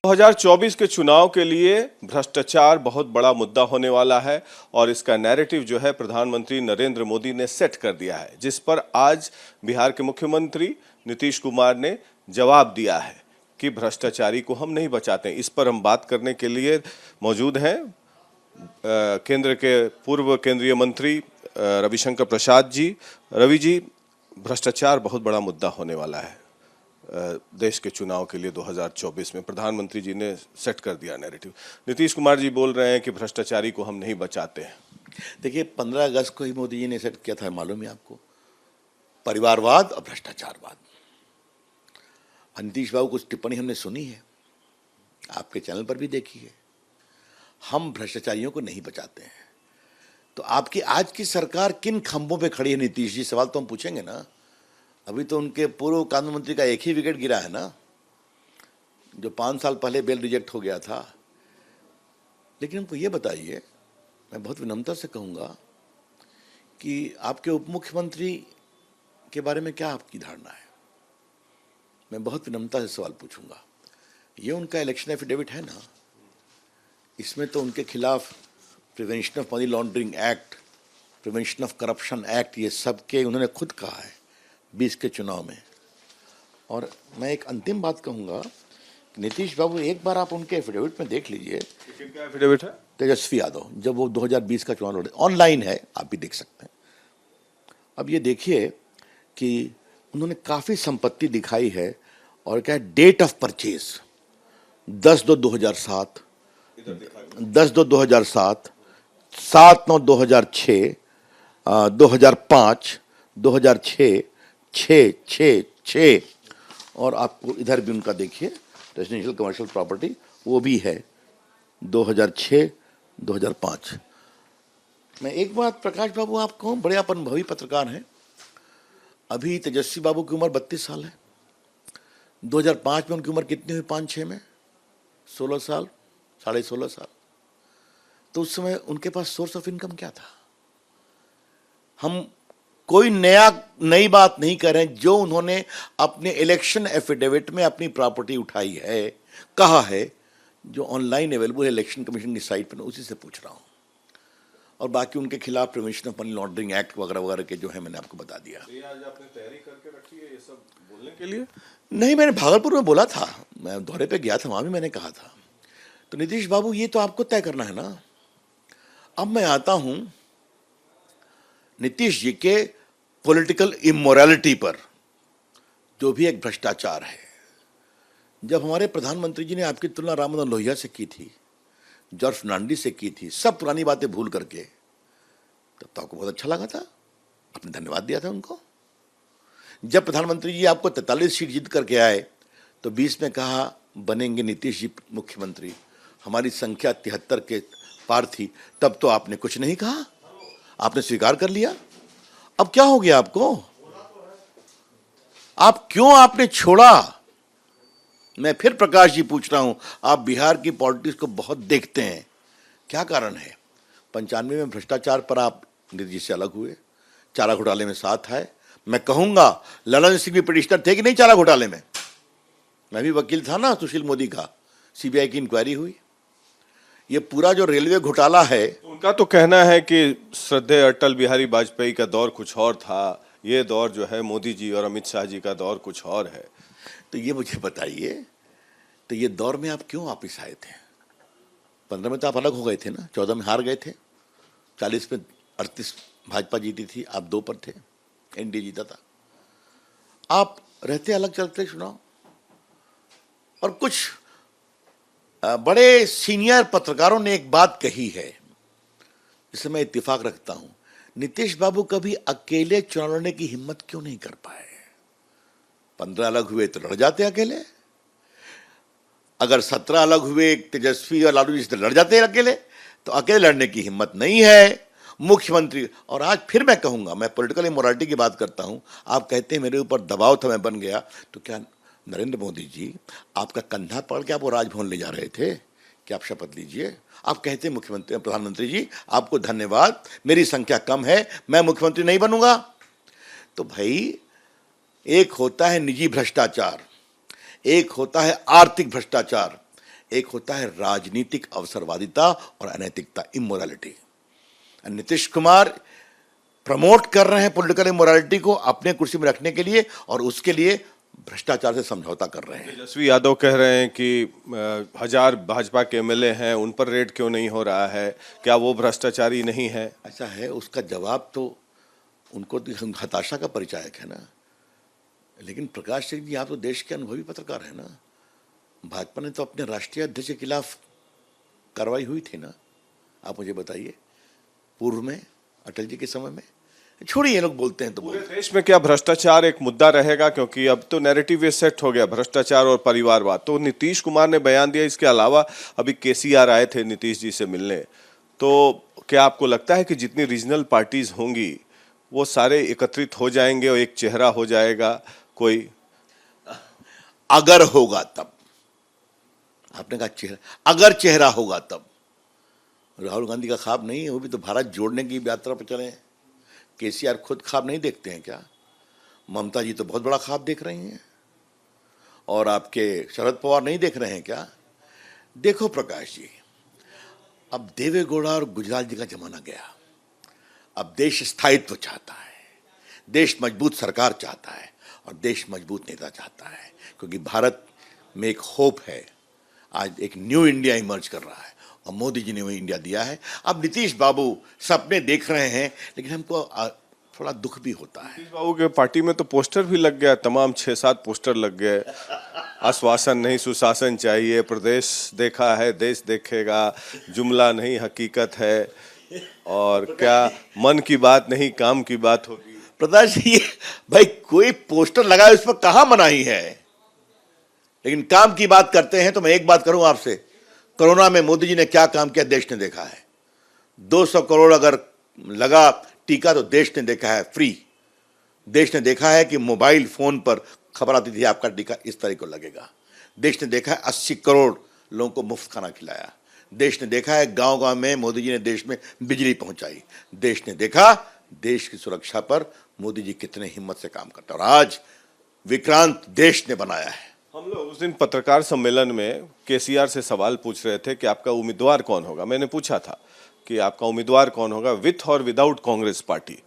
2024 के चुनाव के लिए भ्रष्टाचार बहुत बड़ा मुद्दा होने वाला है और इसका नैरेटिव जो है प्रधानमंत्री नरेंद्र मोदी ने सेट कर दिया है, जिस पर आज बिहार के मुख्यमंत्री नीतीश कुमार ने जवाब दिया है कि भ्रष्टाचारी को हम नहीं बचाते। इस पर हम बात करने के लिए मौजूद हैं केंद्र के पूर्व केंद्रीय मंत्री रविशंकर प्रसाद जी। रवि जी, भ्रष्टाचार बहुत बड़ा मुद्दा होने वाला है देश के चुनाव के लिए 2024 में। प्रधानमंत्री जी ने सेट कर दिया नैरेटिव। नीतीश कुमार जी बोल रहे हैं कि भ्रष्टाचारी को हम नहीं बचाते हैं। देखिए, 15 अगस्त को ही मोदी जी ने सेट किया था, मालूम है आपको, परिवारवाद और भ्रष्टाचारवाद। नीतीश बाबू कुछ टिप्पणी हमने सुनी है, आपके चैनल पर भी देखी है। हम भ्रष्टाचारियों को नहीं बचाते हैं। तो आपकी आज की सरकार किन खंभों पे खड़ी है नीतीश जी? सवाल तो हम पूछेंगे ना। अभी तो उनके पूर्व कानून मंत्री का एक ही विकेट गिरा है ना, जो 5 साल पहले बेल रिजेक्ट हो गया था। लेकिन हमको ये बताइए, मैं बहुत विनम्रता से कहूँगा कि आपके उप मुख्यमंत्री के बारे में क्या आपकी धारणा है? मैं बहुत विनम्रता से सवाल पूछूंगा। ये उनका इलेक्शन एफिडेविट है ना, इसमें तो उनके खिलाफ prevention of money laundering act, prevention of corruption act, ये सब के उन्होंने खुद कहा है 20 के चुनाव में। और मैं एक अंतिम बात कहूँगा, नीतीश बाबू एक बार आप उनके एफिडेविट में देख लीजिए। क्या एफिडेविट है? तेजस्वी यादव, जब वो 2020 का चुनाव लड़े, ऑनलाइन है, आप भी देख सकते हैं। अब ये देखिए कि उन्होंने काफ़ी संपत्ति दिखाई है और क्या डेट ऑफ परचेज 10/2/2007, 10/2/2007, 7/9/2006, 2005, 2006, 6 और आपको इधर भी उनका देखिए रेजिडेंशियल कमर्शियल प्रॉपर्टी, वो भी है 2006, 2005। मैं एक बात, प्रकाश बाबू, आप कौन बड़े अनुभवी पत्रकार हैं। अभी तेजस्वी बाबू की उम्र 32 साल है। 2005 में उनकी उम्र कितनी हुई? 5-6 में 16 साल, 16.5 साल। तो उस समय उनके पास सोर्स ऑफ इनकम क्या था? हम कोई नई बात नहीं कर रहे हैं। जो उन्होंने अपने इलेक्शन एफिडेविट में अपनी प्रॉपर्टी उठाई है, कहा है, जो ऑनलाइन अवेलेबल है इलेक्शन कमीशन की साइट पर, उसी से पूछ रहा हूं। और बाकी उनके खिलाफ prevention of money laundering act वगैरह वगैरह के जो है, मैंने आपको बता दिया। ये आज आपने तैयारी करके रखी है ये सब बोलने के लिए? नहीं, मैंने भागलपुर में बोला था, मैं दौरे पे गया था, वहां भी मैंने कहा था। तो नीतीश बाबू, ये तो आपको तय करना है ना। अब मैं आता हूं नीतीश जी के पॉलिटिकल इमोरलिटी पर, जो भी एक भ्रष्टाचार है। जब हमारे प्रधानमंत्री जी ने आपकी तुलना राम मनोहर लोहिया से की थी, जॉर्ज फर्नांडिस से की थी, सब पुरानी बातें भूल करके, तब तो आपको बहुत अच्छा लगा था, आपने धन्यवाद दिया था उनको। जब प्रधानमंत्री जी आपको 43 सीट जीत करके आए तो 20 में कहा बनेंगे नीतीश जी मुख्यमंत्री, हमारी संख्या 73 के पार थी, तब तो आपने कुछ नहीं कहा, आपने स्वीकार कर लिया। अब क्या हो गया आपको? आप क्यों आपने छोड़ा? मैं फिर प्रकाश जी पूछ रहा हूं, आप बिहार की पॉलिटिक्स को बहुत देखते हैं, क्या कारण है? 95 में भ्रष्टाचार पर आप नीतीश से अलग हुए, चारा घोटाले में साथ आए। मैं कहूंगा ललन सिंह भी पिटिशनर थे कि नहीं चारा घोटाले में? मैं भी वकील था ना सुशील मोदी का, सीबीआई की इंक्वायरी हुई। ये पूरा जो रेलवे घोटाला है, उनका तो कहना है कि श्रद्धेय अटल बिहारी वाजपेयी का दौर कुछ और था, ये दौर जो है मोदी जी और अमित शाह जी का दौर कुछ और है। तो ये मुझे बताइए, तो ये दौर में आप क्यों वापिस आए थे? 15 में तो आप अलग हो गए थे ना, 14 में हार गए थे, 40 में 38 भाजपा जीती थी, आप 2 पर थे, एनडीए जीता था। आप रहते अलग चलते चुनाव। और कुछ बड़े सीनियर पत्रकारों ने एक बात कही है जिससे मैं इत्तेफाक रखता हूं, नीतीश बाबू कभी अकेले चुनाव लड़ने की हिम्मत क्यों नहीं कर पाए? 15 अलग हुए तो लड़ जाते अकेले, अगर 17 अलग हुए तेजस्वी और लालू जी से लड़ जाते अकेले, तो अकेले लड़ने की हिम्मत नहीं है मुख्यमंत्री। और आज फिर मैं कहूंगा, मैं पॉलिटिकल इमोरालिटी की बात करता हूं, आप कहते हैं मेरे ऊपर दबाव था मैं बन गया, तो क्या नरेंद्र मोदी जी आपका कंधा पकड़ के आपको राजभवन ले जा रहे थे कि आप शपथ लीजिए? आप कहते हैं मुख्यमंत्री, प्रधानमंत्री जी आपको धन्यवाद, मेरी संख्या कम है, मैं मुख्यमंत्री नहीं बनूंगा। तो भाई, एक होता है निजी भ्रष्टाचार, एक होता है आर्थिक भ्रष्टाचार, एक होता है राजनीतिक अवसरवादिता और अनैतिकता, इमोरालिटी। नीतीश कुमार प्रमोट कर रहे हैं पॉलिटिकल इमोरालिटी को अपने कुर्सी में रखने के लिए, और उसके लिए भ्रष्टाचार से समझौता कर रहे हैं। तेजस्वी यादव कह रहे हैं कि 1000 भाजपा के एमएलए हैं, उन पर रेड क्यों नहीं हो रहा है, क्या वो भ्रष्टाचारी नहीं है? ऐसा है, उसका जवाब तो उनको तो हताशा का परिचायक है ना। लेकिन प्रकाश सिंह जी, आप तो देश के अनुभवी पत्रकार हैं ना। भाजपा ने तो अपने राष्ट्रीय अध्यक्ष के खिलाफ कार्रवाई हुई थी ना, आप मुझे बताइए, पूर्व में अटल जी के समय में। छोड़िए, लोग बोलते हैं तो पूरे बोलते हैं। देश में क्या भ्रष्टाचार एक मुद्दा रहेगा? क्योंकि अब तो नैरेटिव ये सेट हो गया, भ्रष्टाचार और परिवारवाद। तो नीतीश कुमार ने बयान दिया, इसके अलावा अभी केसीआर आए थे नीतीश जी से मिलने। तो क्या आपको लगता है कि जितनी रीजनल पार्टीज होंगी वो सारे एकत्रित हो जाएंगे और एक चेहरा हो जाएगा कोई? अगर होगा तब, आपने कहा चेहरा, अगर चेहरा होगा तब। राहुल गांधी का ख्वाब नहीं है, वो भी तो भारत जोड़ने की यात्रा पर चले हैं। केसीआर खुद ख्वाब नहीं देखते हैं क्या? ममता जी तो बहुत बड़ा ख्वाब देख रही हैं, और आपके शरद पवार नहीं देख रहे हैं क्या? देखो प्रकाश जी, अब देवेगौड़ा और गुजराल जी का जमाना गया। अब देश स्थायित्व चाहता है, देश मजबूत सरकार चाहता है, और देश मजबूत नेता चाहता है, क्योंकि भारत में एक होप है। आज एक न्यू इंडिया इमर्ज कर रहा है, और मोदी जी ने वो इंडिया दिया है। अब नीतीश बाबू सपने देख रहे हैं, लेकिन हमको थोड़ा दुख भी होता है। नीतीश बाबू के पार्टी में तो पोस्टर भी लग गया, तमाम 6-7 पोस्टर लग गए। आश्वासन नहीं सुशासन चाहिए, प्रदेश देखा है देश देखेगा, जुमला नहीं हकीकत है, और क्या मन की बात नहीं काम की बात होगी। प्रकाश जी, भाई कोई पोस्टर लगा है, उस पर कहाँ मनाही है? लेकिन काम की बात करते हैं तो मैं एक बात करूं आपसे, कोरोना में मोदी जी ने क्या काम किया देश ने देखा है। 200 करोड़ अगर लगा टीका तो देश ने देखा है फ्री। देश ने देखा है कि मोबाइल फोन पर खबर आती थी आपका टीका इस तरह को लगेगा। देश ने देखा है 80 करोड़ लोगों को मुफ्त खाना खिलाया। देश ने देखा है गांव गांव में मोदी जी ने देश में बिजली पहुंचाई। देश ने देखा देश की सुरक्षा पर मोदी जी कितने हिम्मत से काम करते हैं, और आज विक्रांत देश ने बनाया है। हम लोग उस दिन पत्रकार सम्मेलन में केसीआर से सवाल पूछ रहे थे कि आपका उम्मीदवार कौन होगा। मैंने पूछा था कि आपका उम्मीदवार कौन होगा, विथ और विदाउट कांग्रेस पार्टी।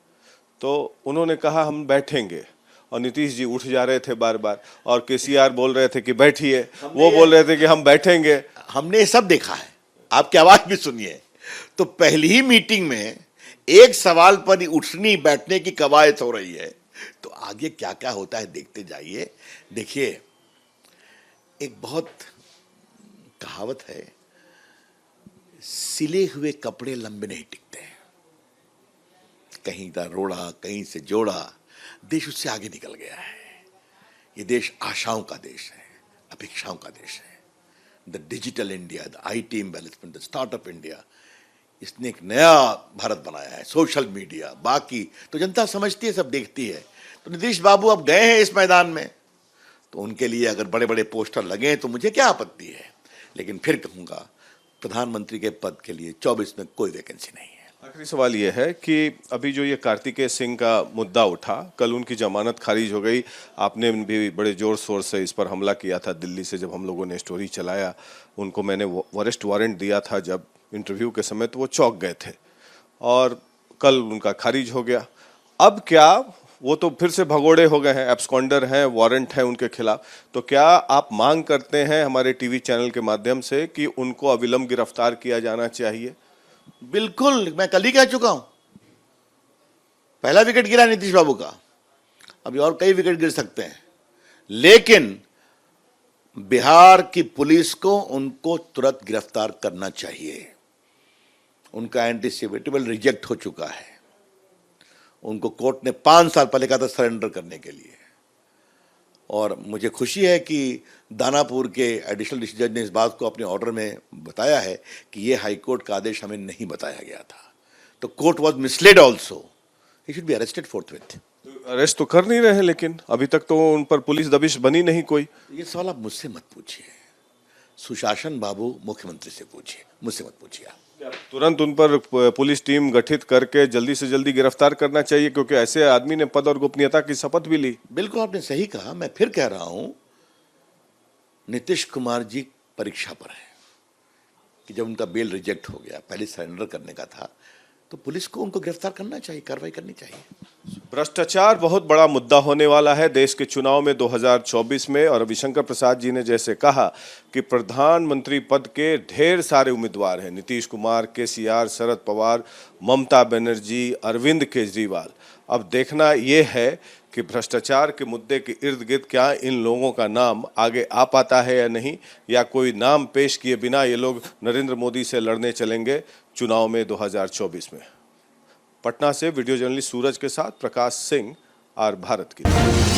तो उन्होंने कहा हम बैठेंगे, और नीतीश जी उठ जा रहे थे बार बार, और केसीआर बोल रहे थे कि बैठिए, वो बोल रहे थे कि हम बैठेंगे। हमने ये सब देखा है, आपकी आवाज भी सुनिए। तो पहली ही मीटिंग में एक सवाल पर ही उठनी बैठने की कवायद हो रही है, तो आगे क्या क्या होता है देखते जाइए। देखिए, एक बहुत कहावत है, सिले हुए कपड़े लंबे नहीं टिकते हैं। कहीं का रोड़ा, कहीं से जोड़ा, देश उससे आगे निकल गया है। ये देश आशाओं का देश है, अपेक्षाओं का देश है। The digital India, the IT embellishment, the startup India, इसने एक नया भारत बनाया है। सोशल मीडिया, बाकी तो जनता समझती है, सब देखती है। तो नीतीश बाबू अब गए हैं इस मैदान में, तो उनके लिए अगर बड़े बड़े पोस्टर लगे तो मुझे क्या आपत्ति है। लेकिन फिर कहूंगा, प्रधानमंत्री के पद के लिए 24 में कोई वैकेंसी नहीं है। आखिरी सवाल यह है कि अभी जो ये कार्तिकेय सिंह का मुद्दा उठा, कल उनकी जमानत खारिज हो गई। आपने भी बड़े जोर शोर से इस पर हमला किया था दिल्ली से, जब हम लोगों ने स्टोरी चलाया। उनको मैंने अरेस्ट वारंट दिया था जब इंटरव्यू के समय, तो वो चौंक गए थे, और कल उनका खारिज हो गया। अब क्या वो तो फिर से भगोड़े हो गए हैं, एब्सकॉन्डर हैं, वारंट है उनके खिलाफ। तो क्या आप मांग करते हैं हमारे टीवी चैनल के माध्यम से कि उनको अविलंब गिरफ्तार किया जाना चाहिए? बिल्कुल, मैं कल ही कह चुका हूं। पहला विकेट गिरा नीतीश बाबू का, अभी और कई विकेट गिर सकते हैं, लेकिन बिहार की पुलिस को उनको तुरंत गिरफ्तार करना चाहिए। उनका एंटीसिपेटेबल रिजेक्ट हो चुका है। उनको कोर्ट ने 5 साल पहले कहा था सरेंडर करने के लिए, और मुझे खुशी है कि दानापुर के एडिशनल डिस्ट्रिक्ट जज ने इस बात को अपने ऑर्डर में बताया है कि ये हाई कोर्ट का आदेश हमें नहीं बताया गया था। तो court was misled also, he should be arrested फोर्थविथ। Arrest तो कर नहीं रहे, लेकिन अभी तक तो उन पर पुलिस दबिश बनी नहीं कोई। ये सवाल आप मुझसे मत पूछिए, सुशासन बाबू मुख्यमंत्री से पूछिए, मुझसे मत पूछिए। तुरंत उन पर पुलिस टीम गठित करके जल्दी से जल्दी गिरफ्तार करना चाहिए, क्योंकि ऐसे आदमी ने पद और गोपनीयता की शपथ भी ली। बिल्कुल, आपने सही कहा। मैं फिर कह रहा हूं, नीतीश कुमार जी परीक्षा पर है। कि जब उनका बेल रिजेक्ट हो गया, पहले सरेंडर करने का था, तो पुलिस को उनको गिरफ्तार करना चाहिए, कार्रवाई करनी चाहिए। भ्रष्टाचार बहुत बड़ा मुद्दा होने वाला है देश के चुनाव में 2024 में। और रविशंकर प्रसाद जी ने जैसे कहा कि प्रधानमंत्री पद के ढेर सारे उम्मीदवार हैं, नीतीश कुमार, केसीआर, शरद पवार, ममता बनर्जी, अरविंद केजरीवाल। अब देखना यह है कि भ्रष्टाचार के मुद्दे के इर्द गिर्द क्या इन लोगों का नाम आगे आ पाता है या नहीं, या कोई नाम पेश किए बिना ये लोग नरेंद्र मोदी से लड़ने चलेंगे चुनाव में 2024 में। पटना से वीडियो जर्नलिस्ट सूरज के साथ प्रकाश सिंह, आर भारत की।